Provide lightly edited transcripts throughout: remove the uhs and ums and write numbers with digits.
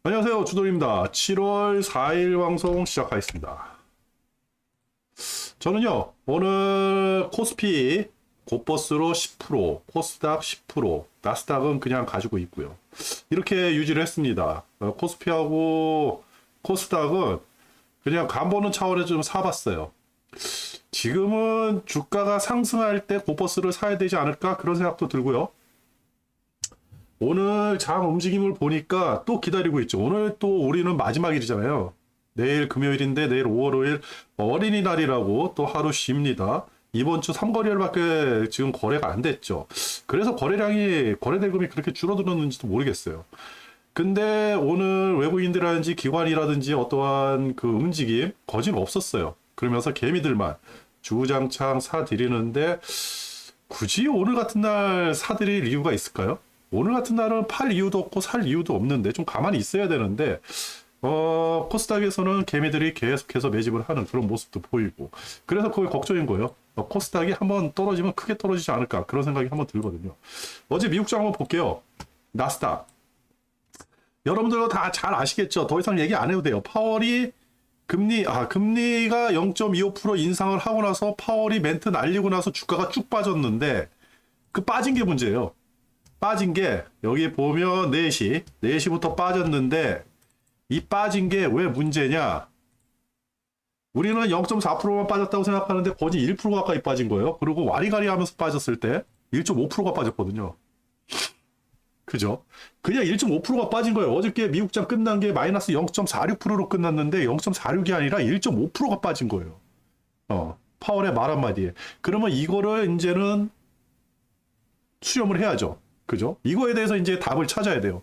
안녕하세요, 주돌입니다. 7월 4일 방송 시작하겠습니다. 저는요, 오늘 코스피 곧버스로 10%, 코스닥 10%, 나스닥은 그냥 가지고 있고요. 이렇게 유지를 했습니다. 코스피하고 코스닥은 그냥 간보는 차원에서 좀 사봤어요. 지금은 주가가 상승할 때 곧버스를 사야 되지 않을까 그런 생각도 들고요. 오늘 장 움직임을 보니까 또 기다리고 있죠. 오늘 또 우리는 마지막 일이잖아요. 내일 금요일인데 내일 5월 5일 어린이날이라고 또 하루 쉽니다. 이번 주 3거래일밖에 지금 거래가 안 됐죠. 그래서 거래 대금이 그렇게 줄어들었는지도 모르겠어요. 근데 오늘 외국인들이라든지 기관이라든지 어떠한 그 움직임 거진 없었어요. 그러면서 개미들만 주구장창 사들이는데 굳이 오늘 같은 날 사들일 이유가 있을까요? 오늘 같은 날은 팔 이유도 없고 살 이유도 없는데 좀 가만히 있어야 되는데 코스닥에서는 개미들이 계속해서 매집을 하는 그런 모습도 보이고 그래서 그게 걱정인 거예요. 코스닥이 한번 떨어지면 크게 떨어지지 않을까 그런 생각이 한번 들거든요. 어제 미국장 한번 볼게요. 나스닥 여러분들도 다 잘 아시겠죠. 더 이상 얘기 안 해도 돼요. 파월이 금리가 0.25% 인상을 하고 나서 파월이 멘트 날리고 나서 주가가 쭉 빠졌는데 그 빠진 게 문제예요. 빠진 게 여기 보면 4시부터 빠졌는데 이 빠진 게 왜 문제냐? 우리는 0.4%만 빠졌다고 생각하는데 거의 1% 가까이 빠진 거예요. 그리고 와리가리 하면서 빠졌을 때 1.5%가 빠졌거든요. 그죠? 그냥 1.5%가 빠진 거예요. 어저께 미국장 끝난 게 마이너스 0.46%로 끝났는데 0.46이 아니라 1.5%가 빠진 거예요. 파월의 말 한마디에. 그러면 이거를 이제는 수렴을 해야죠. 그죠? 이거에 대해서 이제 답을 찾아야 돼요.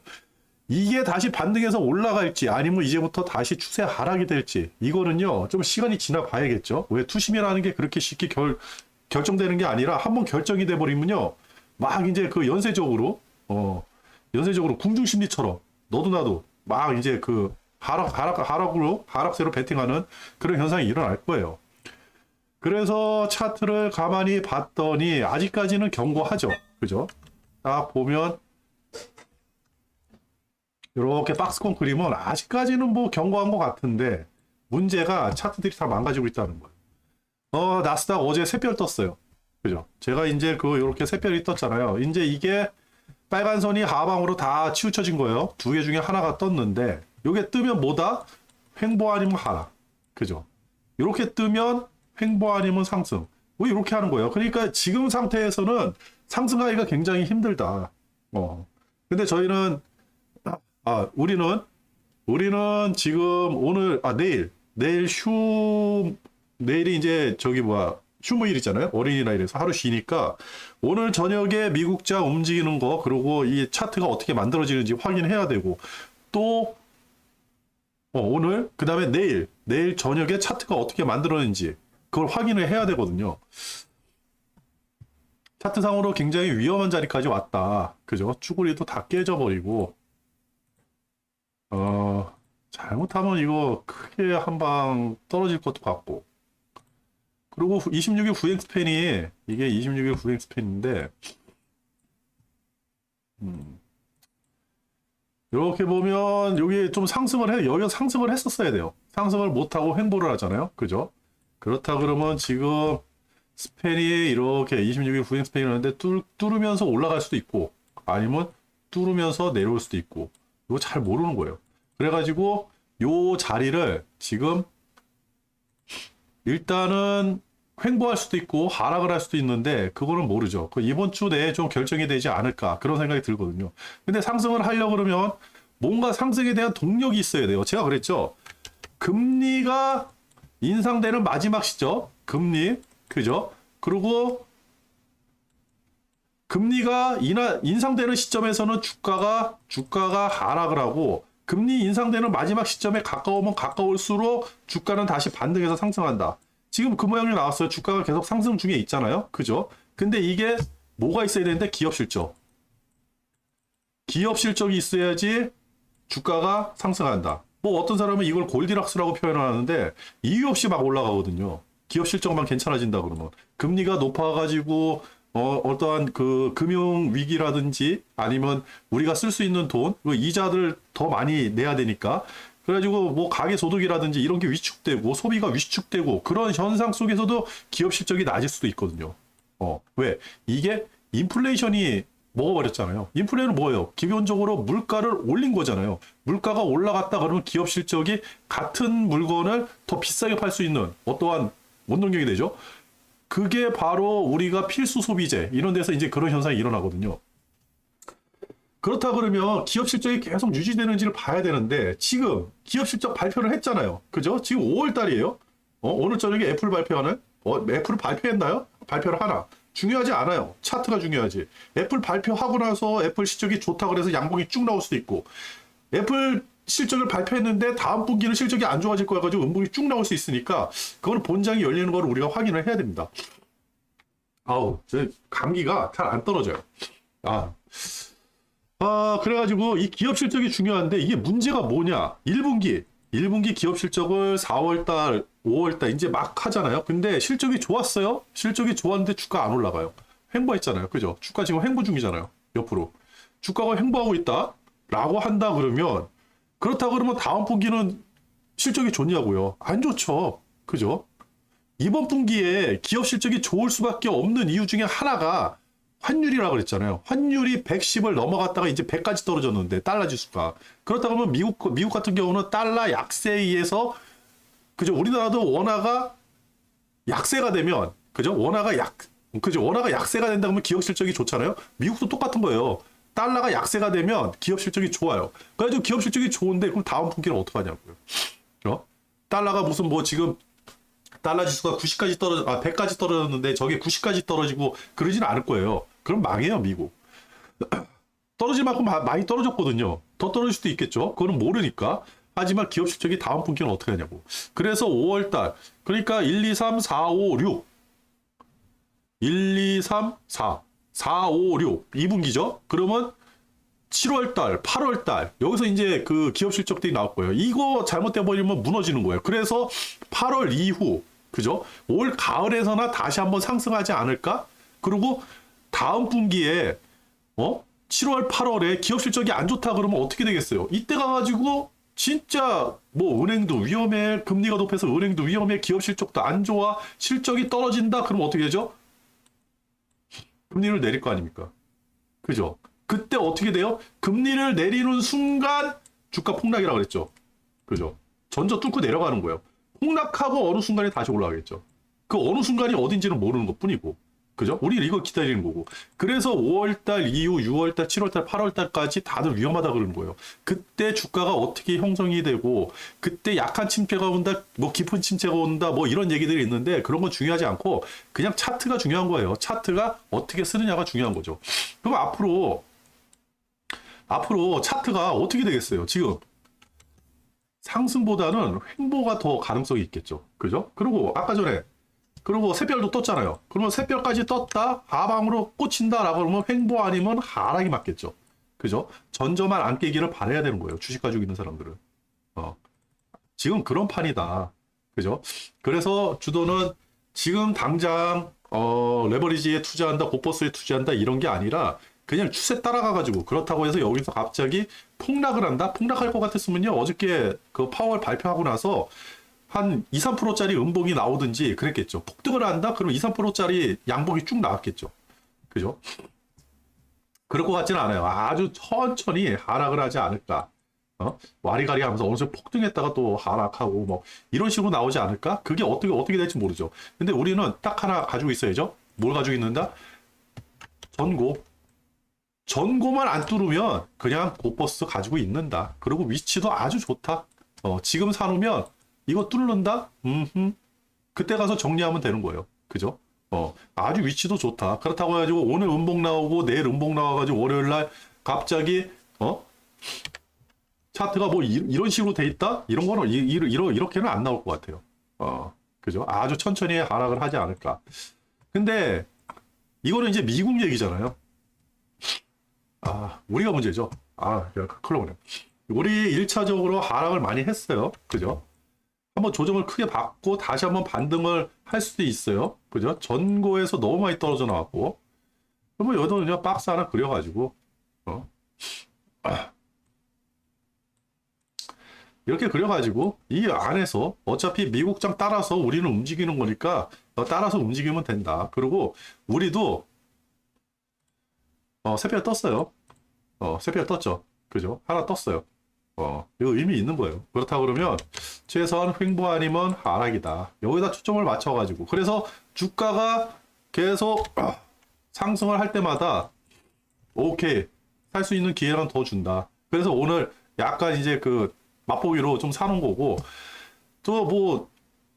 이게 다시 반등해서 올라갈지 아니면 이제부터 다시 추세 하락이 될지 이거는요 좀 시간이 지나 봐야겠죠. 왜 투심이라는 게 그렇게 쉽게 결정되는 게 아니라 한번 결정이 돼 버리면요 막 이제 그 연쇄적으로 궁중심리처럼 너도 나도 막 이제 그 하락세로 베팅하는 그런 현상이 일어날 거예요. 그래서 차트를 가만히 봤더니 아직까지는 견고하죠. 그죠? 딱 보면 이렇게 박스권 그림은 아직까지는 뭐 견고한 것 같은데 문제가 차트들이 다 망가지고 있다는 거예요. 나스닥 어제 샛별 떴어요. 그죠? 제가 이제 이렇게 샛별이 떴잖아요. 이제 이게 빨간 선이 하방으로 다 치우쳐진 거예요. 두 개 중에 하나가 떴는데 이게 뜨면 뭐다? 횡보 아니면 하락. 그죠? 이렇게 뜨면 횡보 아니면 상승. 뭐 이렇게 하는 거예요. 그러니까 지금 상태에서는 상승하기가 굉장히 힘들다. 근데 저희는 우리는 지금 오늘 내일이 이제 휴무일이잖아요. 어린이날이라서 하루 쉬니까 오늘 저녁에 미국장 움직이는 거 그리고 이 차트가 어떻게 만들어지는지 확인해야 되고 또 오늘 그다음에 내일 저녁에 차트가 어떻게 만들어지는지 그걸 확인을 해야 되거든요. 차트상으로 굉장히 위험한 자리까지 왔다. 그죠? 쭈구리도 다 깨져버리고 잘못하면 이거 크게 한 방 떨어질 것도 같고 그리고 26일 후행 스팬이 이게 26일 후행 스팬인데 이렇게 보면 여기 좀 여기가 상승을 했었어야 돼요. 상승을 못하고 횡보를 하잖아요. 그죠? 그렇다 그러면 지금 스팬이 이렇게 26일 후행 스팬이라는데 뚫으면서 올라갈 수도 있고 아니면 뚫으면서 내려올 수도 있고 이거 잘 모르는 거예요. 그래가지고 요 자리를 지금 일단은 횡보할 수도 있고 하락을 할 수도 있는데 그거는 모르죠. 이번 주 내에 좀 결정이 되지 않을까 그런 생각이 들거든요. 근데 상승을 하려고 그러면 뭔가 상승에 대한 동력이 있어야 돼요. 제가 그랬죠. 금리가 인상되는 마지막 시점 금리 그죠? 그리고 금리가 인상되는 시점에서는 주가가 하락을 하고 금리 인상되는 마지막 시점에 가까우면 가까울수록 주가는 다시 반등해서 상승한다. 지금 그 모양이 나왔어요. 주가가 계속 상승 중에 있잖아요. 그죠? 근데 이게 뭐가 있어야 되는데 기업 실적. 기업 실적이 있어야지 주가가 상승한다. 뭐 어떤 사람은 이걸 골디락스라고 표현하는데 이유 없이 막 올라가거든요. 기업 실적만 괜찮아진다 그러면 금리가 높아가지고 어떠한 그 금융 위기라든지 아니면 우리가 쓸 수 있는 돈, 그 이자들 더 많이 내야 되니까 그래가지고 뭐 가계 소득이라든지 이런 게 위축되고 소비가 위축되고 그런 현상 속에서도 기업 실적이 낮을 수도 있거든요. 왜? 이게 인플레이션이 먹어버렸잖아요. 인플레는 뭐예요? 기본적으로 물가를 올린 거잖아요. 물가가 올라갔다 그러면 기업 실적이 같은 물건을 더 비싸게 팔 수 있는 어떠한 원동력이 되죠. 그게 바로 우리가 필수 소비재 이런 데서 이제 그런 현상이 일어나거든요. 그렇다 그러면 기업 실적이 계속 유지되는지를 봐야 되는데 지금 기업 실적 발표를 했잖아요. 그죠? 지금 5월 달이에요. 오늘 저녁에 애플 발표하는? 애플을 발표했나요? 발표를 하나. 중요하지 않아요. 차트가 중요하지. 애플 발표하고 나서 애플 실적이 좋다 그래서 양봉이 쭉 나올 수도 있고 애플 실적을 발표했는데 다음 분기는 실적이 안 좋아질 거야 가지고 음봉이 쭉 나올 수 있으니까 그건 본장이 열리는 걸 우리가 확인을 해야 됩니다. 아우, 제 감기가 잘 안 떨어져요. 그래가지고 이 기업 실적이 중요한데 이게 문제가 뭐냐? 1분기 기업 실적을 4월달, 5월달 이제 막 하잖아요. 근데 실적이 좋았어요. 실적이 좋았는데 주가 안 올라가요. 횡보했잖아요. 그죠? 주가 지금 횡보 중이잖아요. 옆으로. 주가가 횡보하고 있다? 라고 한다 그러면 그렇다 그러면 다음 분기는 실적이 좋냐고요? 안 좋죠. 그죠? 이번 분기에 기업 실적이 좋을 수밖에 없는 이유 중에 하나가 환율이라고 그랬잖아요. 환율이 110을 넘어갔다가 이제 100까지 떨어졌는데 달러 지수가. 그렇다고 하면 미국 같은 경우는 달러 약세에 의해서 그죠? 우리나라도 원화가 약세가 되면 그죠? 원화가 약세가 된다 그러면 기업 실적이 좋잖아요. 미국도 똑같은 거예요. 달러가 약세가 되면 기업 실적이 좋아요. 그래가지고 기업 실적이 좋은데 그럼 다음 분기는 어떻게 하냐고요. 달러가 무슨 뭐 지금 달러 지수가 100까지 떨어졌는데 저게 90까지 떨어지고 그러지는 않을 거예요. 그럼 망해요, 미국. 떨어질 만큼 많이 떨어졌거든요. 더 떨어질 수도 있겠죠. 그거는 모르니까. 하지만 기업 실적이 다음 분기는 어떻게 하냐고. 그래서 5월달, 그러니까 1, 2, 3, 4, 5, 6. 1, 2, 3, 4. 4, 5, 6. 2분기죠? 그러면 7월달, 8월달, 여기서 이제 그 기업 실적들이 나올 거예요. 이거 잘못돼 버리면 무너지는 거예요. 그래서 8월 이후, 그죠? 올 가을에서나 다시 한번 상승하지 않을까? 그리고 다음 분기에, 7월, 8월에 기업 실적이 안 좋다 그러면 어떻게 되겠어요? 이때 가가지고 진짜 뭐 은행도 위험해, 금리가 높아서 은행도 위험해, 기업 실적도 안 좋아, 실적이 떨어진다 그러면 어떻게 되죠? 금리를 내릴 거 아닙니까? 그죠? 그때 어떻게 돼요? 금리를 내리는 순간 주가 폭락이라고 그랬죠. 그죠? 전저 뚫고 내려가는 거예요. 폭락하고 어느 순간에 다시 올라가겠죠. 그 어느 순간이 어딘지는 모르는 것 뿐이고. 그죠? 우리 이거 기다리는 거고. 그래서 5월달 이후 6월달, 7월달, 8월달까지 다들 위험하다 그러는 거예요. 그때 주가가 어떻게 형성이 되고, 그때 약한 침체가 온다, 뭐 깊은 침체가 온다, 뭐 이런 얘기들이 있는데 그런 건 중요하지 않고 그냥 차트가 중요한 거예요. 차트가 어떻게 쓰느냐가 중요한 거죠. 그럼 앞으로 차트가 어떻게 되겠어요? 지금 상승보다는 횡보가 더 가능성이 있겠죠. 그죠? 그리고 아까 전에 샛별도 떴잖아요. 그러면 샛별까지 떴다 하방으로 꽂힌다라고 그러면 횡보 아니면 하락이 맞겠죠. 그죠? 전저만 안 깨기를 바라야 되는 거예요. 주식 가지고 있는 사람들은. 지금 그런 판이다. 그죠? 그래서 주도는 지금 당장 레버리지에 투자한다, 고퍼스에 투자한다 이런 게 아니라 그냥 추세 따라가가지고 그렇다고 해서 여기서 갑자기 폭락을 한다? 폭락할 것 같았으면요. 어저께 그 파월 발표하고 나서 한 2, 3%짜리 음봉이 나오든지 그랬겠죠. 폭등을 한다? 그럼 2, 3%짜리 양봉이 쭉 나왔겠죠. 그죠? 그럴 것 같지는 않아요. 아주 천천히 하락을 하지 않을까. 와리가리 하면서 어느새 폭등했다가 또 하락하고 뭐 이런 식으로 나오지 않을까? 그게 어떻게 될지 모르죠. 근데 우리는 딱 하나 가지고 있어야죠. 뭘 가지고 있는다? 전고만 안 뚫으면 그냥 고버스 가지고 있는다. 그리고 위치도 아주 좋다. 지금 사놓으면 이거 뚫는다? 그때 가서 정리하면 되는 거예요. 그죠? 아주 위치도 좋다. 그렇다고 해가지고 오늘 음봉 나오고 내일 음봉 나와가지고 월요일날 갑자기 차트가 뭐 이런 식으로 돼 있다? 이런 거는 이렇게는 안 나올 것 같아요. 그죠? 아주 천천히 하락을 하지 않을까. 근데 이거는 이제 미국 얘기잖아요. 우리가 문제죠. 큰일 나네. 우리 1차적으로 하락을 많이 했어요. 그죠? 한번 조정을 크게 받고 다시 한번 반등을 할 수도 있어요. 그죠? 전고에서 너무 많이 떨어져 나왔고. 그러면 여기도 그냥 박스 하나 그려가지고, 어? 이렇게 그려가지고, 이 안에서 어차피 미국장 따라서 우리는 움직이는 거니까, 따라서 움직이면 된다. 그리고 우리도, 새벽에 떴어요. 새벽에 떴죠. 그죠? 하나 떴어요. 이거 의미 있는 거예요. 그렇다 그러면, 최소한 횡보 아니면 하락이다. 여기다 초점을 맞춰가지고. 그래서 주가가 계속 상승을 할 때마다, 오케이. 살 수 있는 기회는 더 준다. 그래서 오늘 약간 이제 그 맛보기로 좀 사놓은 거고, 또 뭐,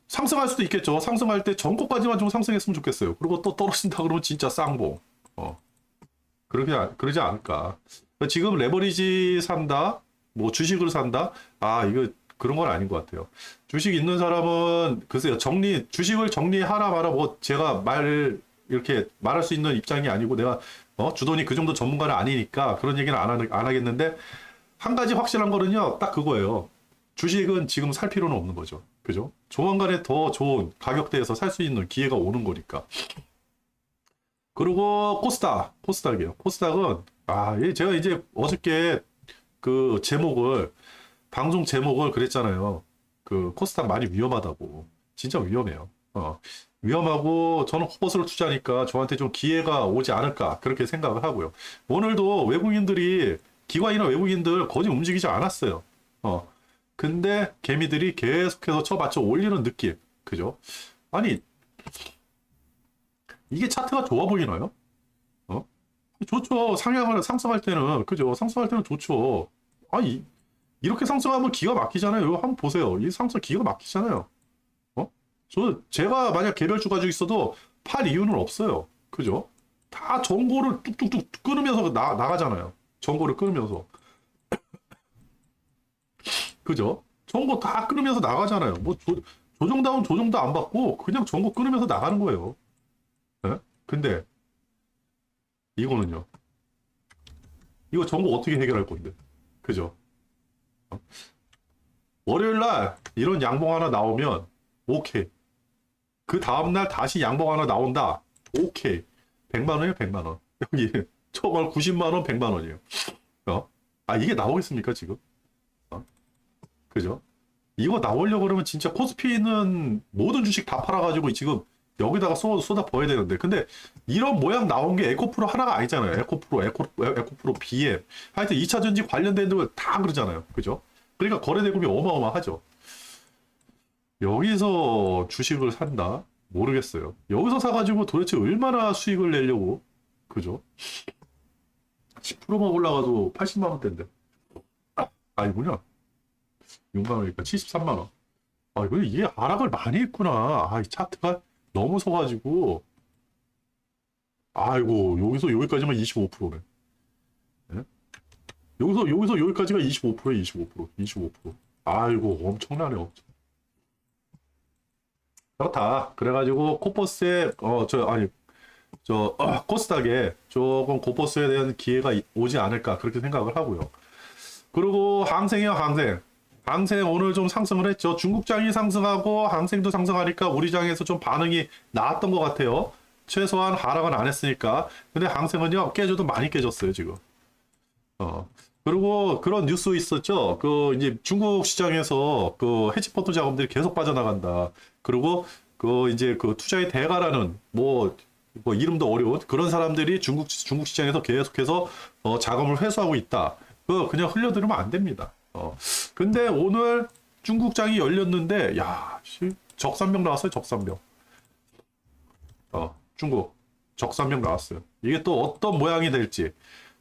상승할 수도 있겠죠. 상승할 때 전고까지만 좀 상승했으면 좋겠어요. 그리고 또 떨어진다 그러면 진짜 쌍봉. 그러지 않을까. 지금 레버리지 산다, 뭐 주식을 산다, 이거 그런 건 아닌 것 같아요. 주식 있는 사람은, 글쎄요, 주식을 정리하라 마라, 뭐, 제가 이렇게 말할 수 있는 입장이 아니고, 내가, 주돈이 그 정도 전문가는 아니니까 그런 얘기는 안 하겠는데, 한 가지 확실한 거는요, 딱 그거예요. 주식은 지금 살 필요는 없는 거죠. 그죠? 조만간에 더 좋은 가격대에서 살 수 있는 기회가 오는 거니까. 그리고 코스닥이에요. 코스닥은, 제가 이제 어저께 그 방송 제목을 그랬잖아요. 그 코스닥 많이 위험하다고. 진짜 위험해요. 위험하고 저는 코버스를 투자하니까 저한테 좀 기회가 오지 않을까 그렇게 생각을 하고요. 오늘도 기관이나 외국인들 거의 움직이지 않았어요. 근데 개미들이 계속해서 쳐받쳐 올리는 느낌. 그죠? 아니, 이게 차트가 좋아 보이나요? 어? 좋죠. 상승할 때는, 그죠? 상승할 때는 좋죠. 이렇게 상승하면 기가 막히잖아요. 이거 한번 보세요. 이 상승 기가 막히잖아요. 제가 만약 개별주 가지고 있어도 팔 이유는 없어요. 그죠? 다 전고를 뚝뚝뚝 끊으면서 나가잖아요. 전고를 끊으면서. 그죠? 전고 다 끊으면서 나가잖아요. 뭐, 조정다운 조정도 안 받고 그냥 전고 끊으면서 나가는 거예요. 예? 근데, 이거는요. 이거 전고 어떻게 해결할 건데? 그죠? 월요일 날 이런 양봉 하나 나오면, 오케이. 그 다음날 다시 양봉 하나 나온다. 오케이. 100만 원이에요, 100만 원. 여기, 저걸 90만 원, 100만 원이에요. 이게 나오겠습니까, 지금? 그죠? 이거 나오려고 그러면 진짜 코스피는 모든 주식 다 팔아가지고 지금 여기다가 쏟아 부어야 되는데. 근데 이런 모양 나온 게 에코프로 하나가 아니잖아요. 에코프로 BM. 하여튼 2차 전지 관련된 데들 다 그러잖아요. 그죠? 그러니까 거래 대금이 어마어마하죠. 여기서 주식을 산다? 모르겠어요. 여기서 사가지고 도대체 얼마나 수익을 내려고? 그죠? 10%만 올라가도 80만 원대인데. 아니구나. 6만 원이니까 73만 원. 이게 하락을 많이 했구나. 이 차트가 너무 서가지고. 여기서 여기까지만 25%네. 네? 여기서 여기까지가 25%에 25%. 25%. 엄청나네, 엄청. 그렇다. 그래가지고 코퍼스에 코스닥에 조금 코퍼스에 대한 기회가 오지 않을까 그렇게 생각을 하고요. 그리고 항생이요, 항생. 항생 오늘 좀 상승을 했죠. 중국장이 상승하고 항생도 상승하니까 우리 장에서 좀 반응이 나았던 것 같아요. 최소한 하락은 안 했으니까. 근데 항생은요, 깨져도 많이 깨졌어요, 지금. 그리고 그런 뉴스 있었죠. 이제 중국 시장에서 헤지펀드 자금들이 계속 빠져나간다. 그리고 이제 투자의 대가라는 뭐 이름도 어려운 그런 사람들이 중국 시장에서 계속해서 자금을 회수하고 있다. 그냥 흘려들으면 안 됩니다. 근데 오늘 중국장이 열렸는데, 적산명 나왔어요, 적산명. 중국. 적산명 나왔어요. 이게 또 어떤 모양이 될지.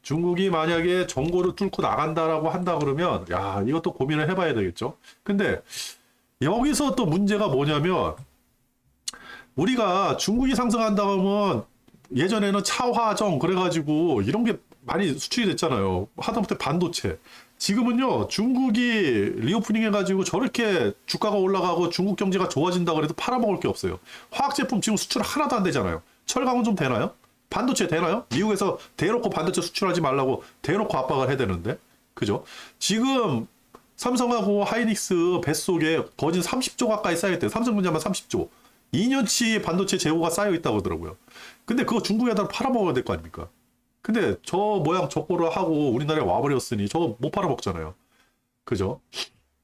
중국이 만약에 정고를 뚫고 나간다라고 한다 그러면, 이것도 고민을 해봐야 되겠죠. 근데 여기서 또 문제가 뭐냐면, 우리가 중국이 상승한다 그러면 예전에는 차화정 그래가지고 이런 게 많이 수출이 됐잖아요. 하다못해 반도체. 지금은요, 중국이 리오프닝 해가지고 저렇게 주가가 올라가고 중국 경제가 좋아진다 그래도 팔아먹을 게 없어요. 화학제품 지금 수출 하나도 안 되잖아요. 철강은 좀 되나요? 반도체 되나요? 미국에서 대놓고 반도체 수출하지 말라고 대놓고 압박을 해야 되는데. 그죠? 지금 삼성하고 하이닉스 뱃속에 거진 30조 가까이 쌓였대요. 삼성전자만 30조. 2년치 반도체 재고가 쌓여 있다고 하더라고요. 근데 그거 중국에다 팔아먹어야 될 거 아닙니까? 근데 저 모양 저거를 하고 우리나라에 와버렸으니 저거 못 팔아먹잖아요. 그죠?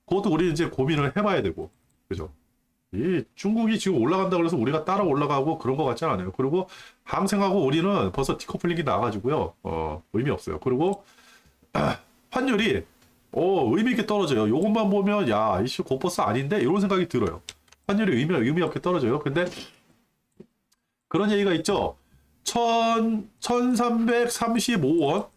그것도 우리 이제 고민을 해봐야 되고. 그죠? 이 중국이 지금 올라간다 그래서 우리가 따라 올라가고 그런 것 같지 않아요. 그리고 항생하고 우리는 벌써 디커플링이 나가지고요. 의미 없어요. 그리고 환율이 의미 있게 떨어져요. 요것만 보면 야 이씨 고버스 아닌데 이런 생각이 들어요. 환율이 의미 없게 떨어져요. 근데 그런 얘기가 있죠. 1335원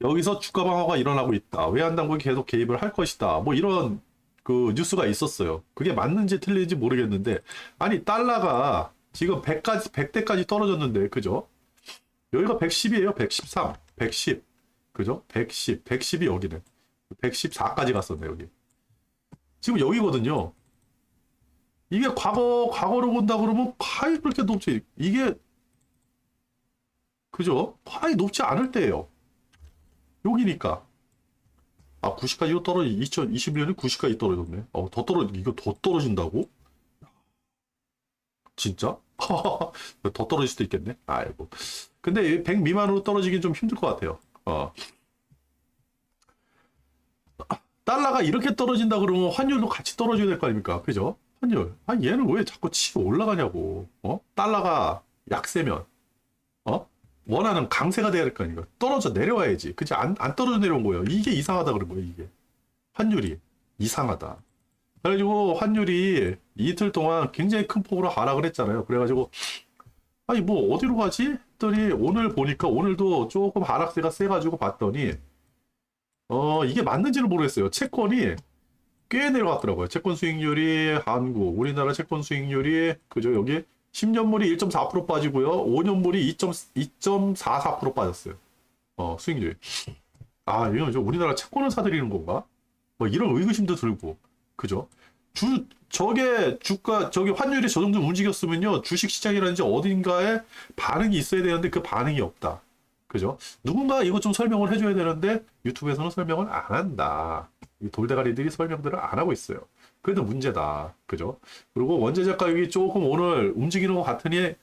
여기서 주가 방어가 일어나고 있다. 외환당국이 계속 개입을 할 것이다. 뭐 이런 그 뉴스가 있었어요. 그게 맞는지 틀린지 모르겠는데 아니 달러가 지금 100대까지 떨어졌는데 그죠? 여기가 110이에요. 113, 110. 그죠? 110이 여기네. 114까지 갔었네 여기. 지금 여기거든요. 이게 과거로 본다 그러면 과히 그렇게 높지. 이게 그죠? 과히 높지 않을 때예요. 여기니까. 아, 90까지 떨어지 2021년에 90까지 떨어졌네. 이거 더 떨어진다고? 진짜? 더 떨어질 수도 있겠네. 아이고. 근데 100 미만으로 떨어지긴 좀 힘들 것 같아요. 달러가 이렇게 떨어진다 그러면 환율도 같이 떨어져야 될 거 아닙니까? 그죠? 환율. 아, 얘는 왜 자꾸 치고 올라가냐고. 달러가 약세면, 원하는 강세가 돼야 될 거 아닙니까? 떨어져 내려와야지. 그치? 안 떨어져 내려온 거예요. 이게 이상하다 그런 거예요, 이게. 환율이. 이상하다. 그래가지고 환율이 이틀 동안 굉장히 큰 폭으로 하락을 했잖아요. 그래가지고, 아니, 뭐, 어디로 가지? 했더니 오늘 보니까 오늘도 조금 하락세가 세가지고 봤더니, 이게 맞는지는 모르겠어요. 채권이 꽤 내려갔더라고요. 채권 수익률이 한국, 우리나라 채권 수익률이 그죠? 여기 10년물이 1.4% 빠지고요. 5년물이 2.44% 빠졌어요. 수익률이. 아, 이건 우리나라 채권을 사들이는 건가? 뭐 이런 의구심도 들고. 그죠? 저게 환율이 저 정도 움직였으면요. 주식 시장이라든지 어딘가에 반응이 있어야 되는데 그 반응이 없다. 그죠? 누군가 이거 좀 설명을 해줘야 되는데 유튜브에서는 설명을 안 한다. 이 돌대가리들이 설명들을 안 하고 있어요. 그래도 문제다. 그죠? 그리고 원자재 가격이 조금 오늘 움직이는 것 같은데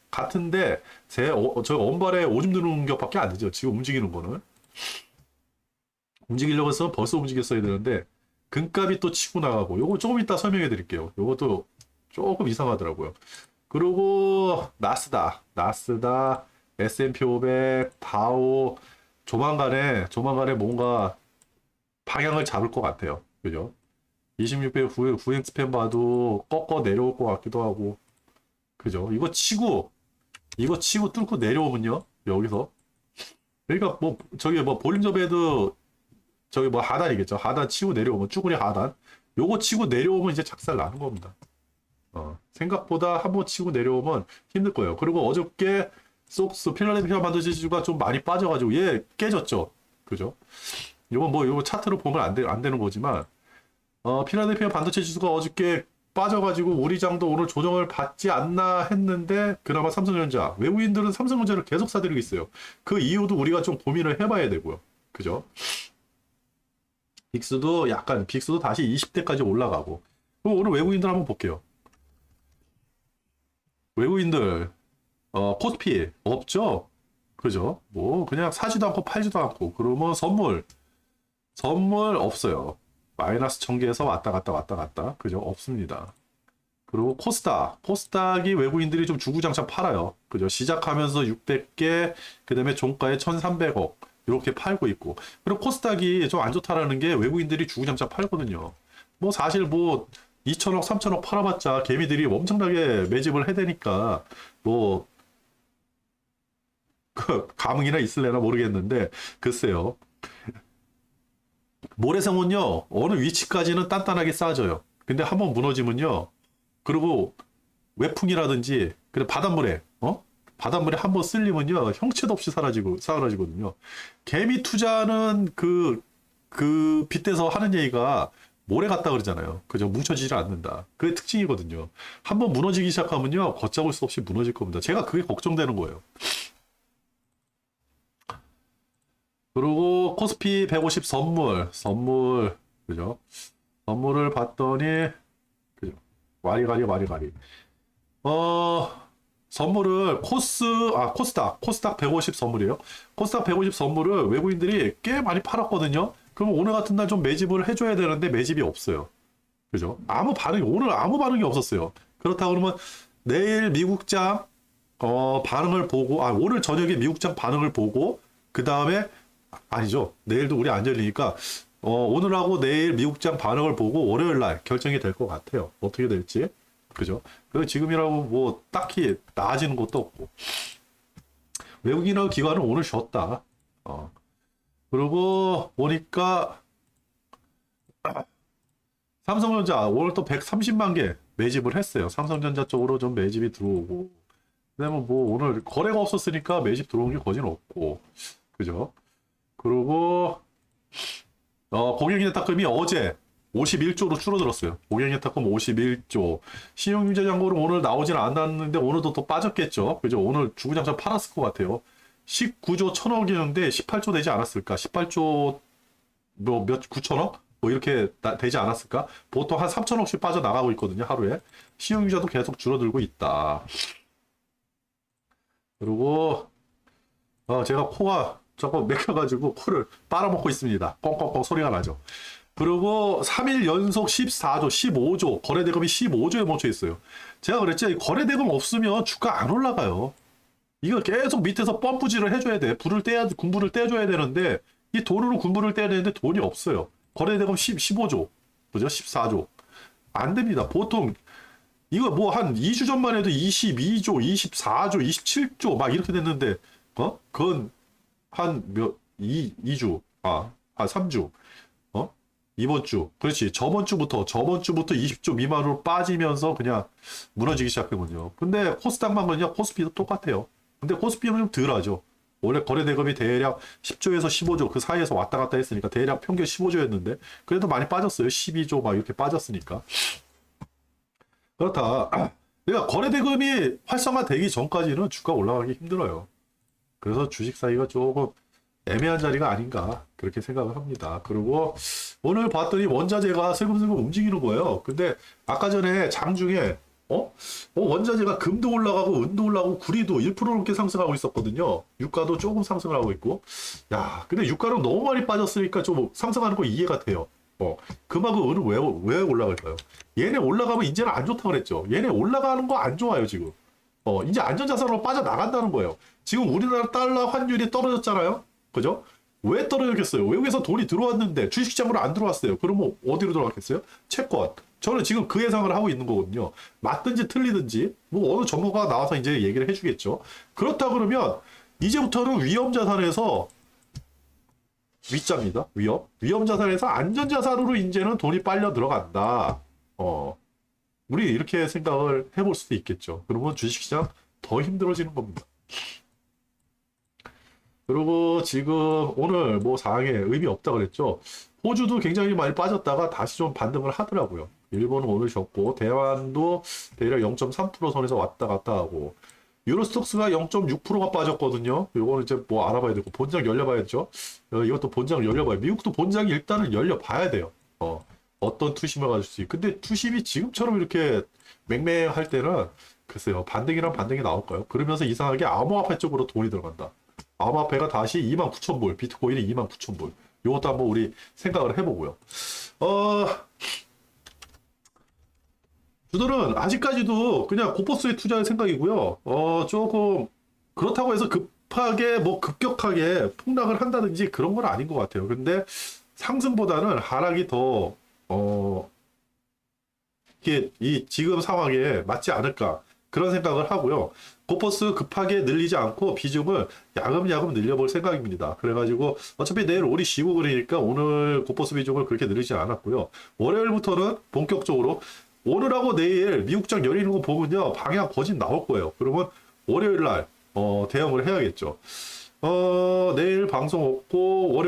저 언발에 오줌 드는 격밖에 안 되죠. 지금 움직이는 거는. 움직이려고 해서 벌써 움직였어야 되는데 금값이 또 치고 나가고 요거 조금 이따 설명해 드릴게요. 요것도 조금 이상하더라고요. 그리고 나스닥, S&P 500, 다우 조만간에 뭔가 방향을 잡을 것 같아요. 그죠? 26배 후행 스팬 봐도 꺾어 내려올 것 같기도 하고. 그죠? 이거 치고 뚫고 내려오면요. 여기서. 그러니까 뭐 볼린저 배드 저기 뭐 하단이겠죠. 하단 치고 내려오면 쭈구리 하단. 요거 치고 내려오면 이제 작살 나는 겁니다. 생각보다 한번 치고 내려오면 힘들 거예요. 그리고 어저께 속스 필라델피아 반도체 지수가 좀 많이 빠져가지고 얘 깨졌죠. 그죠? 요거 차트로 보면 안 되는 거지만 필라델피아 반도체 지수가 어저께 빠져가지고 우리 장도 오늘 조정을 받지 않나 했는데 그나마 삼성전자 외국인들은 삼성전자를 계속 사들이고 있어요. 그 이유도 우리가 좀 고민을 해봐야 되고요. 그죠? 빅스도 다시 20대까지 올라가고. 그럼 오늘 외국인들 한번 볼게요. 외국인들 코스피 없죠? 그죠? 뭐 그냥 사지도 않고 팔지도 않고 그러면 선물 없어요. 마이너스 1000개에서 왔다 갔다 그죠? 없습니다. 그리고 코스닥이 외국인들이 좀 주구장창 팔아요. 그죠? 시작하면서 600개 그 다음에 종가에 1300억 이렇게 팔고 있고. 그리고 코스닥이 좀 안 좋다라는 게 외국인들이 주구장창 팔거든요. 뭐 사실 뭐 2천억 3천억 팔아봤자 개미들이 엄청나게 매집을 해대니까 뭐 감흥이나 있을래나 모르겠는데 글쎄요. 모래성은요 어느 위치까지는 단단하게 쌓아져요. 근데 한번 무너지면요. 그리고 외풍이라든지 그래 바닷물에 한번 쓸리면요 형체도 없이 사라지거든요. 개미 투자는 그 빗대서 하는 얘기가 모래 같다 그러잖아요. 그죠? 뭉쳐지질 않는다. 그게 특징이거든요. 한번 무너지기 시작하면요 걷잡을 수 없이 무너질 겁니다. 제가 그게 걱정되는 거예요. 그리고 코스피 150 선물 그죠? 선물을 봤더니 그죠? 와리가리 어, 선물을 코스닥 150 선물이에요. 코스닥 150 선물을 외국인들이 꽤 많이 팔았거든요. 그럼 오늘 같은 날 좀 매집을 해줘야 되는데 매집이 없어요. 그죠? 오늘 아무 반응이 없었어요. 그렇다고 그러면 내일 미국장 반응을 보고, 오늘 저녁에 미국장 반응을 보고, 그 다음에, 아니죠. 내일도 우리 안 열리니까, 오늘하고 내일 미국장 반응을 보고 월요일 날 결정이 될 것 같아요. 어떻게 될지. 그죠? 그리고 지금이라고 뭐 딱히 나아지는 것도 없고. 외국인하고 기관은 오늘 쉬었다. 그리고 보니까 삼성전자 오늘 또 130만 개 매집을 했어요. 삼성전자 쪽으로 좀 매집이 들어오고. 그다음에 뭐 오늘 거래가 없었으니까 매집 들어온 게 거진 없고. 그죠? 그리고 고객인탁금이 어제 51조로 줄어들었어요. 고객인탁금 51조. 신용융자잔고는 오늘 나오진 않았는데 오늘도 또 빠졌겠죠. 그죠? 오늘 주구장창 팔았을 것 같아요. 19조 1000억이었는데 18조 되지 않았을까? 18조 뭐 몇 9천억? 뭐 이렇게 되지 않았을까? 보통 한 3천억씩 빠져나가고 있거든요. 하루에. 신용융자도 계속 줄어들고 있다. 그리고 제가 코가 조금 맥혀가지고 코를 빨아먹고 있습니다. 꽁꽁꽁 소리가 나죠. 그리고 3일 연속 14조, 15조, 거래대금이 15조에 멈춰 있어요. 제가 그랬죠. 거래대금 없으면 주가 안 올라가요. 이거 계속 밑에서 펌프질을 해줘야 돼. 군부를 떼줘야 되는데, 이 돈으로 군부를 떼야 되는데 돈이 없어요. 거래대금 15조, 그죠? 14조. 안 됩니다. 보통, 이거 뭐 한 2주 전만 해도 22조, 24조, 27조 막 이렇게 됐는데, 그건 한 2주, 한 3주. 이번 주, 그렇지. 저번 주부터 20조 미만으로 빠지면서 그냥 무너지기 시작했거든요. 근데 코스닥만 그냥 코스피도 똑같아요. 근데 코스피는 좀 덜하죠. 원래 거래대금이 대략 10조에서 15조 그 사이에서 왔다 갔다 했으니까 대략 평균 15조였는데 그래도 많이 빠졌어요. 12조 막 이렇게 빠졌으니까. 그렇다. 내가 거래대금이 활성화되기 전까지는 주가 올라가기 힘들어요. 그래서 주식 사이가 조금 애매한 자리가 아닌가 그렇게 생각을 합니다. 그리고 오늘 봤더니 원자재가 슬금슬금 움직이는 거예요. 근데 아까 전에 장중에 원자재가 금도 올라가고 은도 올라가고 구리도 1% 넘게 상승하고 있었거든요. 유가도 조금 상승을 하고 있고. 야, 근데 유가는 너무 많이 빠졌으니까 좀 상승하는 거 이해가 돼요. 금하고 은은 왜 올라갈까요? 얘네 올라가면 이제는 안 좋다고 그랬죠. 얘네 올라가는 거 안 좋아요, 지금. 이제 안전자산으로 빠져나간다는 거예요. 지금 우리나라 달러 환율이 떨어졌잖아요. 그죠? 왜 떨어졌겠어요? 외국에서 돈이 들어왔는데 주식시장으로 안 들어왔어요. 그러면 어디로 들어갔겠어요? 채권. 저는 지금 그 예상을 하고 있는 거거든요. 맞든지 틀리든지 뭐 어느 전문가가 나와서 이제 얘기를 해주겠죠. 그렇다 그러면 이제부터는 위험자산에서 위자입니다. 위험자산에서 안전자산으로 이제는 돈이 빨려 들어간다. 우리 이렇게 생각을 해볼 수도 있겠죠. 그러면 주식시장 더 힘들어지는 겁니다. 그리고 지금 오늘 뭐 상황에 의미 없다 그랬죠. 호주도 굉장히 많이 빠졌다가 다시 좀 반등을 하더라고요. 일본은 오늘 졌고 대만도 대략 0.3% 선에서 왔다 갔다 하고 유로스톡스가 0.6%가 빠졌거든요. 이거는 이제 뭐 알아봐야 되고 본장 열려봐야죠. 이것도 본장을 열려봐요. 미국도 본장이 일단은 열려봐야 돼요. 어떤 투심을 가질 수 있고 근데 투심이 지금처럼 이렇게 맹맹할 때는 글쎄요. 반등이랑 반등이 나올까요? 그러면서 이상하게 암호화폐 쪽으로 돈이 들어간다. 암호화폐가 다시 29,000불, 비트코인이 29,000불. 이것도 한번 우리 생각을 해보고요. 주들은 아직까지도 그냥 고퍼스에 투자할 생각이고요. 조금 그렇다고 해서 급하게 뭐 급격하게 폭락을 한다든지 그런 건 아닌 것 같아요. 근데 상승보다는 하락이 더 이게 이 지금 상황에 맞지 않을까 그런 생각을 하고요. 고퍼스 급하게 늘리지 않고 비중을 야금야금 늘려볼 생각입니다. 그래가지고 어차피 내일 우리 쉬고 그러니까 오늘 고퍼스 비중을 그렇게 늘리지 않았고요. 월요일부터는 본격적으로 오늘하고 내일 미국장 열리는 거 보면요. 방향 거진 나올 거예요. 그러면 월요일 날 대응을 해야겠죠. 내일 방송 없고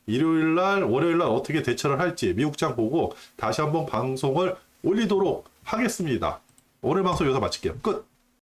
일요일 날 월요일 날 어떻게 대처를 할지 미국장 보고 다시 한번 방송을 올리도록 하겠습니다. 오늘 방송 여기서 마칠게요. 끝.